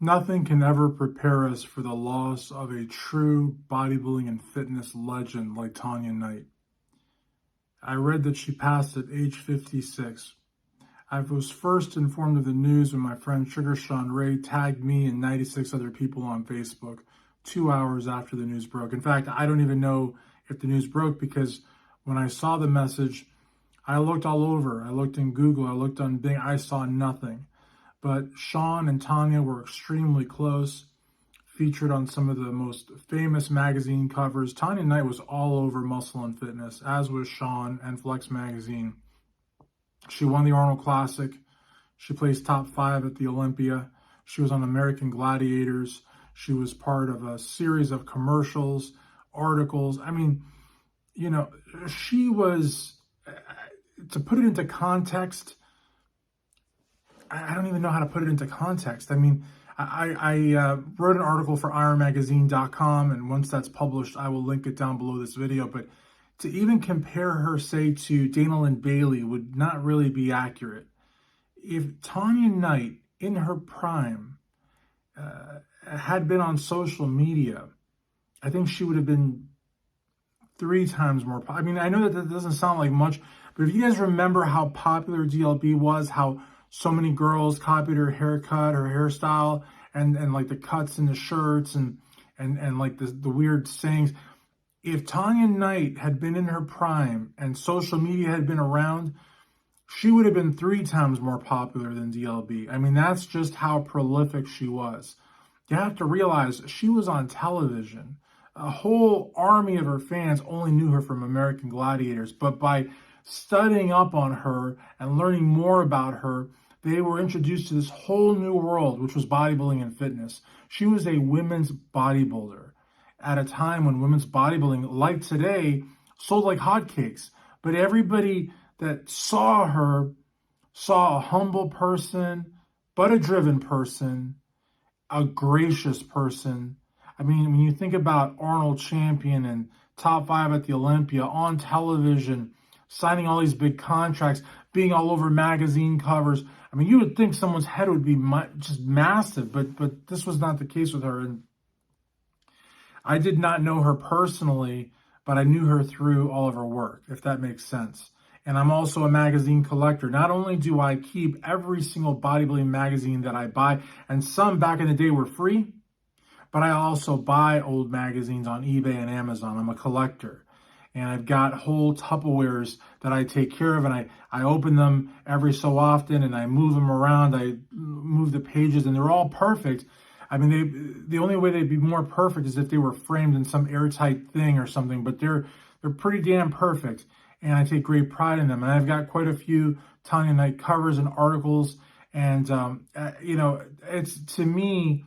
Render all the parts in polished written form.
Nothing can ever prepare us for the loss of a true bodybuilding and fitness legend like Tonya Knight. I read that she passed at age 56. I was first informed of the news when my friend Sugar Sean Ray tagged me and 96 other people on Facebook 2 hours after the news broke. In fact, I don't even know if the news broke because when I saw the message, I looked all over. I looked in Google, I looked on Bing, I saw nothing. But Sean and Tonya were extremely close, featured on some of the most famous magazine covers. Tonya Knight was all over Muscle and Fitness, as was Sean and Flex Magazine. She won the Arnold Classic. She placed top 5 at the Olympia. She was on American Gladiators. She was part of a series of commercials, articles. I mean, she was, to put it into context, I don't even know how to put it into context. I mean, I wrote an article for ironmagazine.com, and once that's published, I will link it down below this video. But to even compare her, say, to Dana Lynn Bailey would not really be accurate. If Tonya Knight, in her prime, had been on social media, I think she would have been 3 times more popular. I mean, I know that doesn't sound like much, but if you guys remember how popular DLB was, how so many girls copied her haircut, her hairstyle, and like the cuts in the shirts and like the weird sayings. If Tonya Knight had been in her prime and social media had been around, she would have been 3 times more popular than DLB. I mean, that's just how prolific she was. You have to realize she was on television. A whole army of her fans only knew her from American Gladiators, but by studying up on her and learning more about her, they were introduced to this whole new world, which was bodybuilding and fitness. She was a women's bodybuilder at a time when women's bodybuilding, like today, sold like hotcakes. But everybody that saw her saw a humble person, but a driven person, a gracious person. I mean, when you think about Arnold champion and top 5 at the Olympia, on television, signing all these big contracts, being all over magazine covers. I mean, you would think someone's head would be just massive, but this was not the case with her. And I did not know her personally, but I knew her through all of her work, if that makes sense. And I'm also a magazine collector. Not only do I keep every single bodybuilding magazine that I buy, and some back in the day were free, but I also buy old magazines on eBay and Amazon. I'm a collector. And I've got whole Tupperwares that I take care of, and I open them every so often, and I move them around. I move the pages, and they're all perfect. I mean, the only way they'd be more perfect is if they were framed in some airtight thing or something, but they're pretty damn perfect, and I take great pride in them. And I've got quite a few Tonya Knight covers and articles, and it's, to me,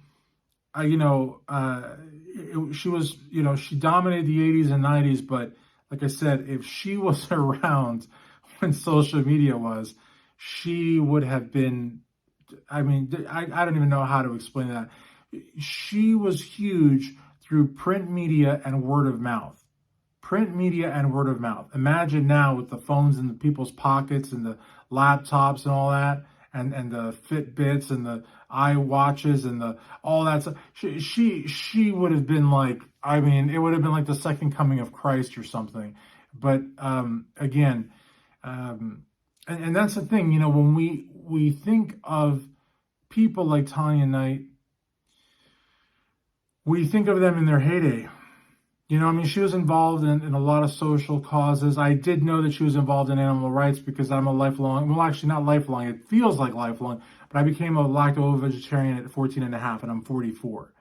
she was, she dominated the 80s and 90s, but like I said, if she was around when social media was, she would have been, I mean, I don't even know how to explain that. She was huge through print media and word of mouth. Print media and word of mouth. Imagine now with the phones in the people's pockets and the laptops and all that, and the Fitbits and the iWatches and all that stuff. She would have been like, I mean, it would have been like the second coming of Christ or something. But again, and that's the thing, when we think of people like Tonya Knight, we think of them in their heyday. I mean, she was involved in a lot of social causes. I did know that she was involved in animal rights because I'm a lifelong, well, actually not lifelong, it feels like lifelong, but I became a lacto-vegetarian at 14 and a half, and I'm 44.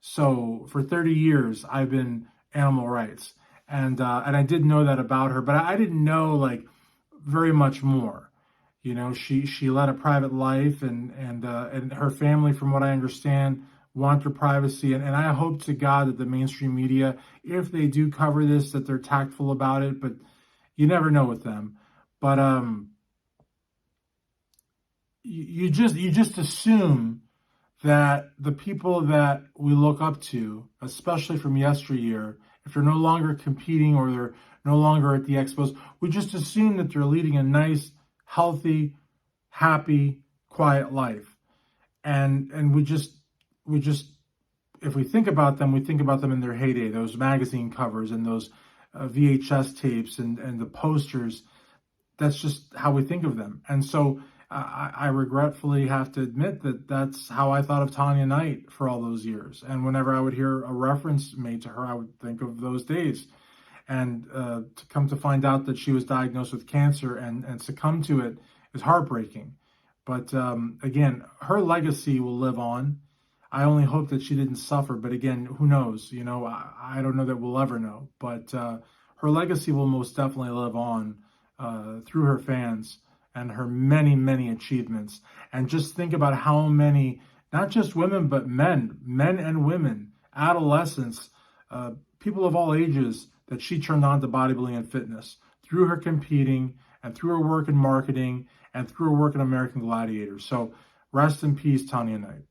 So for 30 years, I've been animal rights. And I did know that about her, but I didn't know, like, very much more. She led a private life, and her family, from what I understand, want their privacy, and I hope to God that the mainstream media, if they do cover this, that they're tactful about it, but you never know with them. But you just assume that the people that we look up to, especially from yesteryear, if they're no longer competing or they're no longer at the expos, we just assume that they're leading a nice, healthy, happy, quiet life. And we just we just, if we think about them, we think about them in their heyday, those magazine covers and those VHS tapes and the posters. That's just how we think of them. And so I regretfully have to admit that that's how I thought of Tonya Knight for all those years. And whenever I would hear a reference made to her, I would think of those days. And to come to find out that she was diagnosed with cancer and succumb to it is heartbreaking. But again, her legacy will live on. I only hope that she didn't suffer. But again, who knows? You know, I don't know that we'll ever know. But her legacy will most definitely live on through her fans and her many, many achievements. And just think about how many, not just women, but men and women, adolescents, people of all ages, that she turned on to bodybuilding and fitness through her competing and through her work in marketing and through her work in American Gladiators. So rest in peace, Tonya Knight.